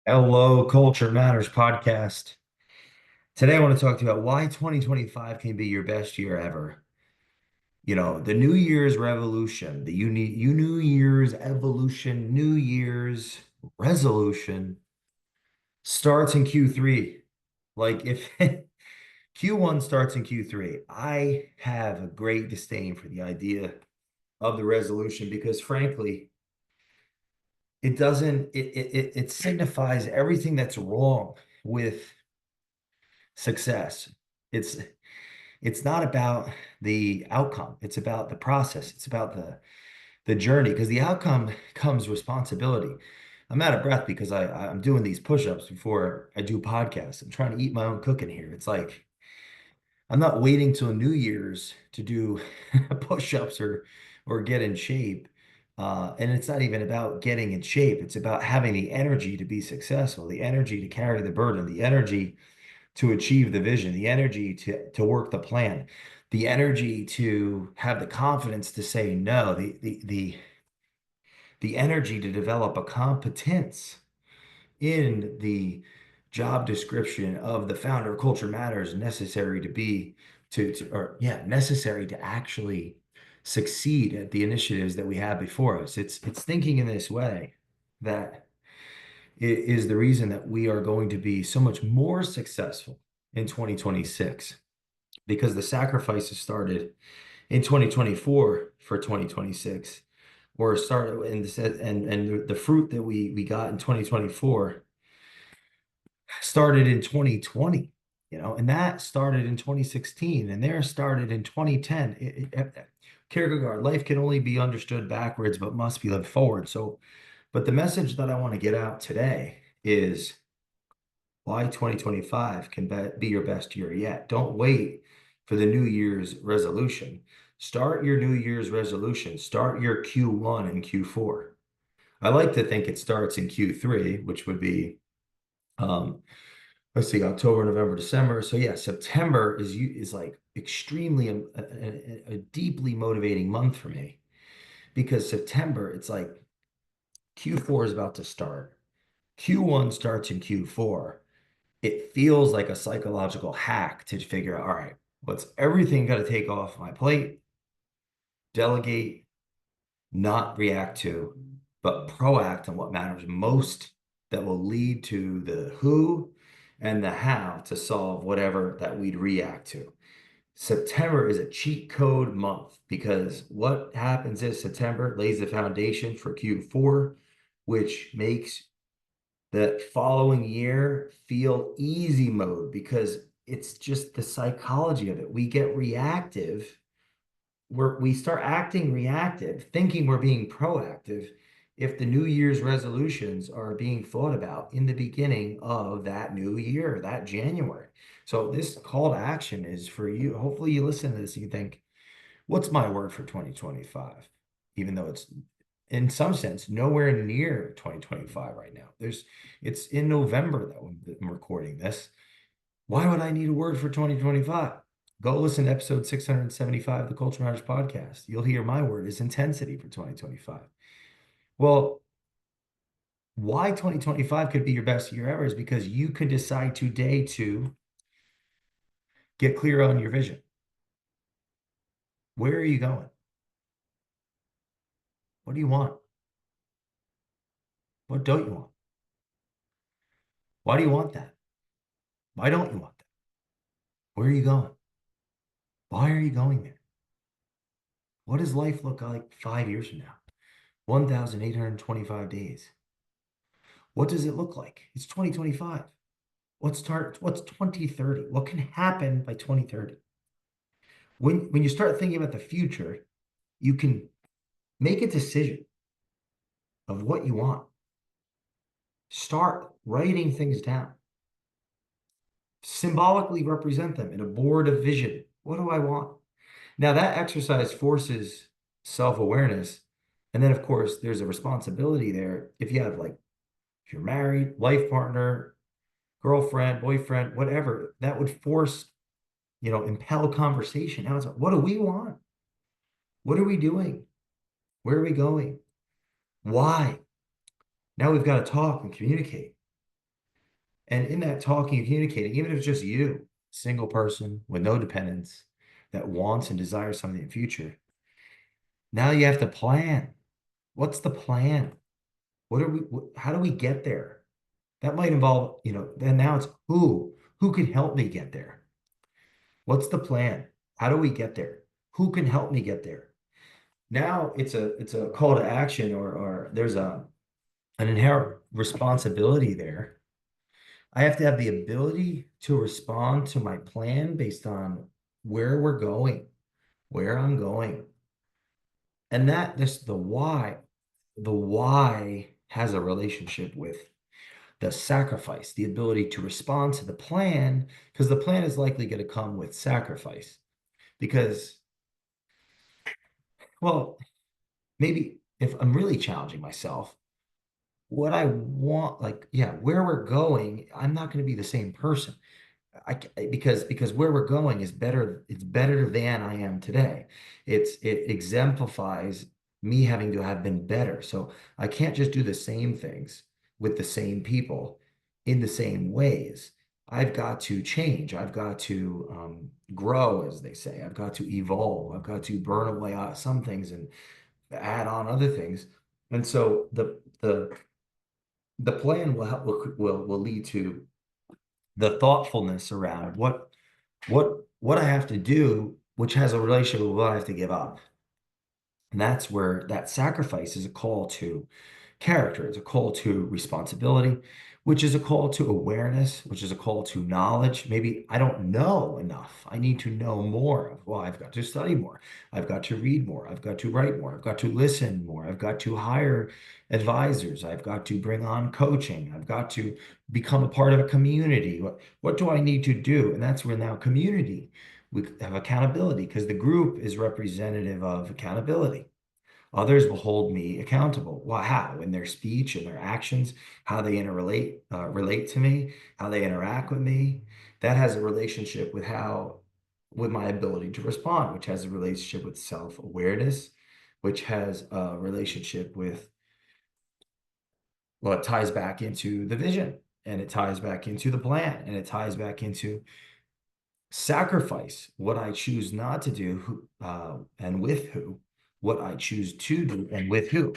Hello, Culture Matters podcast. Today, I want to talk to you about why 2025 can be your best year ever. The New Year's revolution, the New Year's evolution, New Year's resolution starts in Q3. Like if Q1 starts in Q3, I have a great disdain for the idea of the resolution because frankly, it doesn't, it signifies everything that's wrong with success. It's it's not about the outcome. It's about the process. It's about the journey because the outcome comes responsibility. I'm out of breath because I'm doing these push-ups before I do podcasts. I'm trying to eat my own cooking here. It's like I'm not waiting till New Year's to do push-ups or get in shape. And it's not even about getting in shape. It's about having the energy to be successful, the energy to carry the burden, the energy to achieve the vision, the energy to work the plan, the energy to have the confidence to say no, the energy to develop a competence in the job description of the founder of Culture Matters necessary to be or yeah, necessary to actually succeed at the initiatives that we have before us. It's thinking in this way that it is the reason that we are going to be so much more successful in 2026 because the sacrifices started in 2024 for 2026 or started and the fruit that we got in 2024 started in 2020, and that started in 2016 and there started in 2010. Kierkegaard, life can only be understood backwards but must be lived forward. But the message that I want to get out today is why 2025 can be your best year yet. Don't wait for the New Year's resolution. Start your New Year's resolution. Start your Q1 and Q4. I like to think it starts in Q3, which would be, let's see, October, November, December. So yeah, September is like extremely a deeply motivating month for me because September, it's like Q4 is about to start. Q1 starts in Q4. It feels like a psychological hack to figure out, all right, what's everything got to take off my plate, delegate, not react to, but proact on what matters most that will lead to the who and the how to solve whatever that we'd react to. September is a cheat code month because what happens is September lays the foundation for Q4, which makes the following year feel easy mode because it's just the psychology of it. We get reactive. We start acting reactive, thinking we're being proactive if the New Year's resolutions are being thought about in the beginning of that new year, that January. So this call to action is for you. Hopefully you listen to this and you think, what's my word for 2025? Even though it's in some sense nowhere near 2025 right now. It's in November though I'm recording this. Why would I need a word for 2025? Go listen to episode 675 of the Culture Matters podcast. You'll hear my word is intensity for 2025. Well, why 2025 could be your best year ever is because you could decide today to get clear on your vision. Where are you going? What do you want? What don't you want? Why do you want that? Why don't you want that? Where are you going? Why are you going there? What does life look like 5 years from now? 1,825 days. What does it look like? It's 2025. What's 2030? What can happen by 2030? When you start thinking about the future, you can make a decision of what you want. Start writing things down. Symbolically represent them in a board of vision. What do I want? Now, that exercise forces self-awareness. And then, of course, there's a responsibility there. If you have, like, if you're married, life partner, girlfriend, boyfriend, whatever, that would force, impel conversation. Now it's like, what do we want? What are we doing? Where are we going? Why? Now we've got to talk and communicate. And in that talking and communicating, even if it's just you, single person with no dependents that wants and desires something in the future, now you have to plan. What's the plan? What are we, how do we get there? That might involve, then now it's who can help me get there? What's the plan? How do we get there? Who can help me get there? Now it's a call to action, or there's an inherent responsibility there. I have to have the ability to respond to my plan based on where we're going, where I'm going. And that this the why has a relationship with the sacrifice, the ability to respond to the plan, because the plan is likely going to come with sacrifice. Because, well, maybe if I'm really challenging myself, what I want, like, yeah, where we're going, I'm not going to be the same person. Because where we're going is better. It's better than I am today. It exemplifies me having to have been better. So I can't just do the same things with the same people in the same ways. I've got to change. I've got to grow, as they say. I've got to evolve. I've got to burn away some things and add on other things. And so the plan will help, will lead to the thoughtfulness around what I have to do, which has a relationship with what I have to give up. And that's where that sacrifice is a call to character. It's a call to responsibility, which is a call to awareness, which is a call to knowledge. Maybe I don't know enough. I need to know more. Well, I've got to study more. I've got to read more. I've got to write more. I've got to listen more. I've got to hire advisors. I've got to bring on coaching. I've got to become a part of a community. What do I need to do? And that's where now community, we have accountability because the group is representative of accountability. Others will hold me accountable. Well, how? In their speech and their actions, how they relate to me, how they interact with me. That has a relationship with my ability to respond, which has a relationship with self-awareness, which has a relationship with, well, it ties back into the vision, and it ties back into the plan, and it ties back into sacrifice, what I choose not to do, and with who, what I choose to do and with who.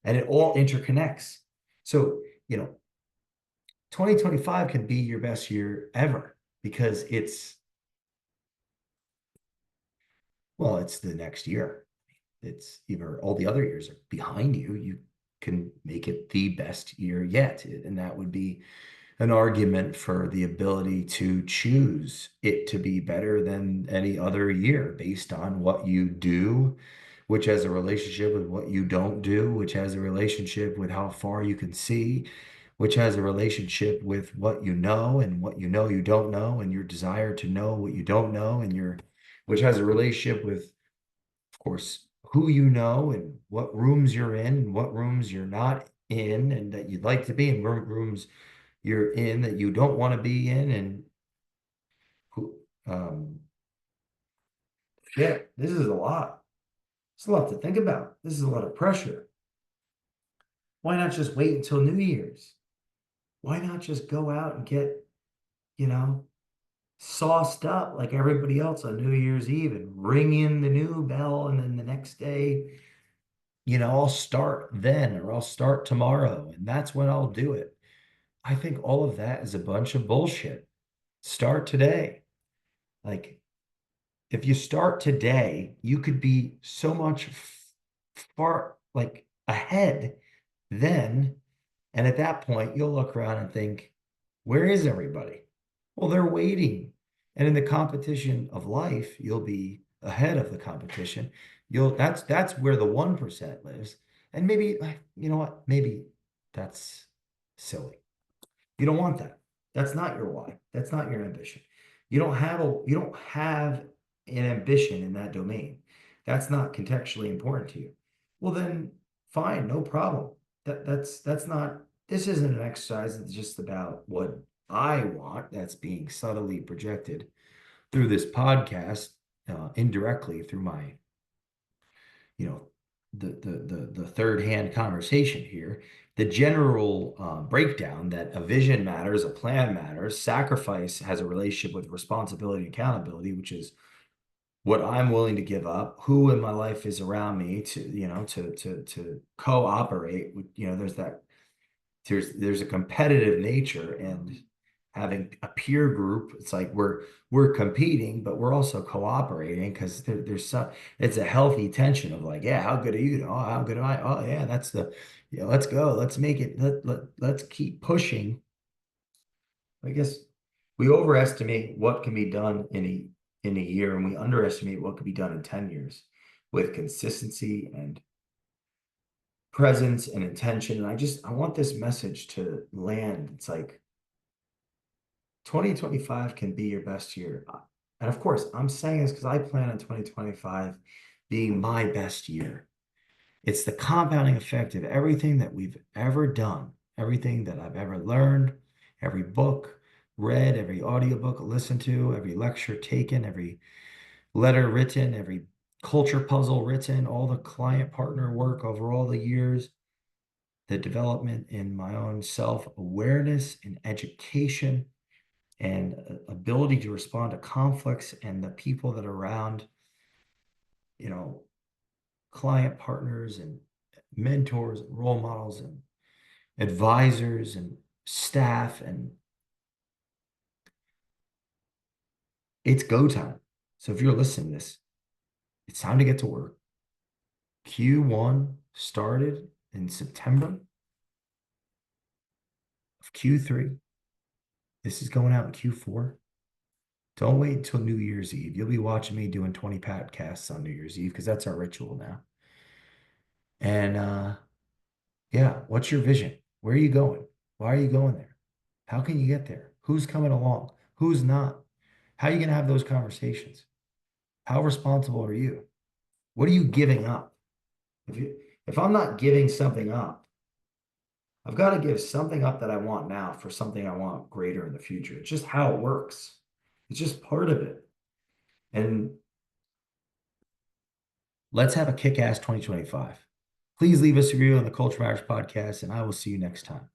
And it all interconnects. So, 2025 can be your best year ever because it's the next year. It's either all the other years are behind you. You can make it the best year yet. And that would be an argument for the ability to choose it to be better than any other year based on what you do, which has a relationship with what you don't do, which has a relationship with how far you can see, which has a relationship with what you know and what you know you don't know, and your desire to know what you don't know, which has a relationship with, of course, who you know and what rooms you're in and what rooms you're not in and that you'd like to be in, rooms you're in that you don't want to be in, and who yeah, this is a lot. It's a lot to think about. This is a lot of pressure. Why not just wait until New Year's? Why not just go out and get, you know, sauced up like everybody else on New Year's Eve and ring in the new bell, and then the next day, I'll start then, or I'll start tomorrow, and that's when I'll do it. I think all of that is a bunch of bullshit. Start today. Like, if you start today, you could be so much far like ahead then. And at that point, you'll look around and think, where is everybody? Well, they're waiting. And in the competition of life, you'll be ahead of the competition. That's where the 1% lives. And maybe, you know what? Maybe that's silly. You don't want that. That's not your why. That's not your ambition. You don't have an ambition in that domain. That's not contextually important to you. Well, then fine, no problem. That's not, this isn't an exercise that's just about what I want that's being subtly projected through this podcast, indirectly through my, you know, the third hand conversation here. the general breakdown that a vision matters, a plan matters, sacrifice has a relationship with responsibility and accountability, which is what I'm willing to give up, who in my life is around me to, to cooperate with, there's a competitive nature and having a peer group. It's like we're competing, but we're also cooperating because there's some, it's a healthy tension of like, yeah, how good are you? Oh, how good am I? Oh, yeah, that's the, yeah, let's go. Let's make it. Let's keep pushing. I guess we overestimate what can be done in a year, and we underestimate what could be done in 10 years with consistency and presence and intention. And I want this message to land. It's like 2025 can be your best year. And of course, I'm saying this because I plan on 2025 being my best year. It's the compounding effect of everything that we've ever done, everything that I've ever learned, every book read, every audiobook listened to, every lecture taken, every letter written, every culture puzzle written, all the client partner work over all the years, the development in my own self-awareness and education and ability to respond to conflicts and the people that are around, you know, client partners and mentors and role models and advisors and staff. And it's go time. So if you're listening to this, it's time to get to work. Q1 started in September of Q3. This is going out in Q4. Don't wait until New Year's Eve. You'll be watching me doing 20 podcasts on New Year's Eve because that's our ritual now. And yeah, what's your vision? Where are you going? Why are you going there? How can you get there? Who's coming along? Who's not? How are you going to have those conversations? How responsible are you? What are you giving up? If I'm not giving something up, I've got to give something up that I want now for something I want greater in the future. It's just how it works. It's just part of it. And let's have a kick-ass 2025. Please leave us a review on the Culture Matters podcast, and I will see you next time.